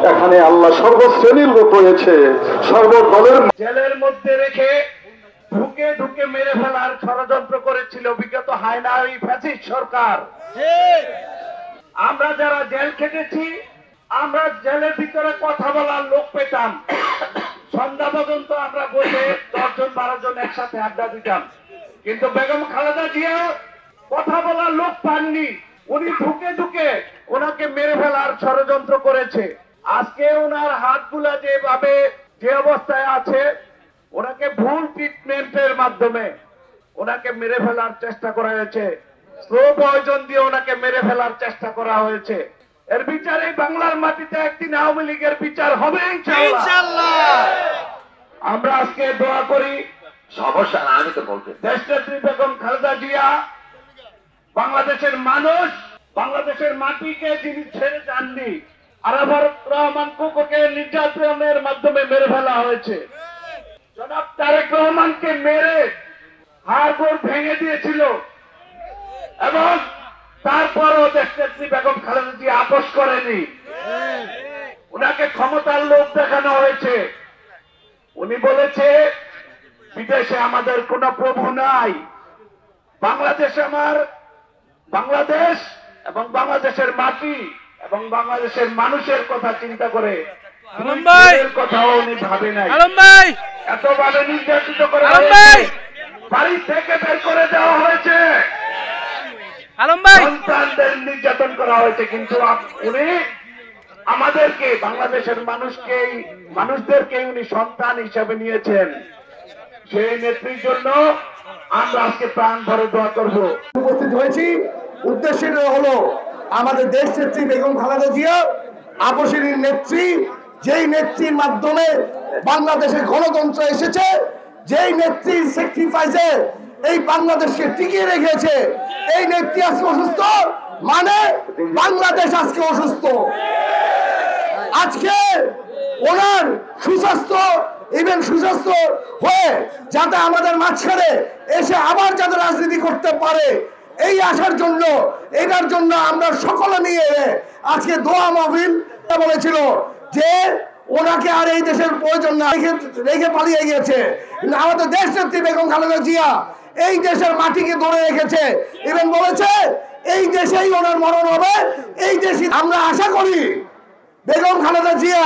এখানে আল্লাহ সর্বশ্রেণীর লোক রয়েছে, সর্বদলের। জেলের মধ্যে রেখে ঢুকে ঢুকে মেরে ফেলার ষড়যন্ত্র করেছিল বিগত হায়নারি ফ্যাসিস্ট সরকার। আমরা যারা জেল খেটেছি, আমরা জেলের ভিতরে কথা বলার লোক পেতাম। সন্ধ্যা পর্যন্ত আমরা বসে 10 জন 12 জন একসাথে আড্ডা দিতাম, কিন্তু বেগম খালেদা জিয়া কথা বলার লোক পাননি। উনি ঢুকে ঢুকে ওনাকে মেরে ফেলার ষড়যন্ত্র করেছে। আজকে ওনার হাতগুলা যেভাবে যে অবস্থায় আছে, ওনাকে ভুল ট্রিটমেন্টের মাধ্যমে ওনাকে মেরে ফেলার চেষ্টা করা হয়েছে। স্লো পয়জন দিয়ে ওনাকে মেরে ফেলার চেষ্টা করা হয়েছে। এর বিচারে বাংলার মাটিতে একদিন আওয়ামী লীগের বিচার হবে ইনশাআল্লাহ। আমরা আজকে দোয়া করি, সমস্যা না, আমি তো বলতে দেশনেত্রী বেগম খালেদা জিয়া, বাংলাদেশের মানুষ, বাংলাদেশের মাটিকে যিনি ছেড়ে যাননি, আরাফাত রহমান কোকোকে নির্যাতনের মাধ্যমে মেরে ফেলা হয়েছে। জনাব তারেক রহমানকে মেরে হাড়গোড় ভেঙে দিয়েছিল, এবং তারপরও দেশনেত্রী বেগম খালেদা জিয়া আপোষ করেনি। উনাকে ক্ষমতার লোভ দেখানো হয়েছে। উনি বলেছে বিদেশে আমাদের কোন প্রভু নাই, বাংলাদেশ আমার, বাংলাদেশ এবং বাংলাদেশের মাটি এবং বাংলাদেশের মানুষের কথা চিন্তা করে কথাও উনি ভাবে নাই। এতভাবে নির্যাতিত করা হয়েছে, বাড়ি থেকে বের করে দেওয়া হয়েছে, সন্তানদের নির্যাতন করা হয়েছে, কিন্তু উনি আমাদেরকে, বাংলাদেশের মানুষদেরকে উনি সন্তান হিসাবে নিয়েছেন। সেই নেত্রীর জন্য আমরা আজকে প্রাণ ভরে দোয়া করব। উপস্থিত হয়েছি, উদ্দেশ্যটা হলো আমাদের দেশ নেত্রী বেগম খালেদা জিয়া, আপোষের নেত্রী, যেই নেত্রীর মাধ্যমে বাংলাদেশে গণতন্ত্র এসেছে, যেই নেত্রীর স্যাক্রিফাইসে এই বাংলাদেশকে টিকিয়ে রেখেছে, এই নেত্রী আজকে অসুস্থ, মানে বাংলাদেশ আজকে অসুস্থ। আজকে ওনার সুস্বাস্থ্য, ইভেন সুস্বাস্থ্য হয়ে যাতে আমাদের মাঝখানে এসে আবার যাতে রাজনীতি করতে পারে, এই আসার জন্য, এটার জন্য আমরা সকলে নিয়ে আজকে দোয়া মাহফিল বলেছিল যে ওনাকে আর এই দেশের প্রয়োজন না, রেখে পালিয়ে গিয়েছে। কিন্তু আমাদের দেশ নেত্রী বেগম খালেদা জিয়া এই দেশের মাটিকে ধরে রেখেছে, এবং বলেছে এই দেশেই ওনার মরণ হবে, এই দেশে। আমরা আশা করি বেগম খালেদা জিয়া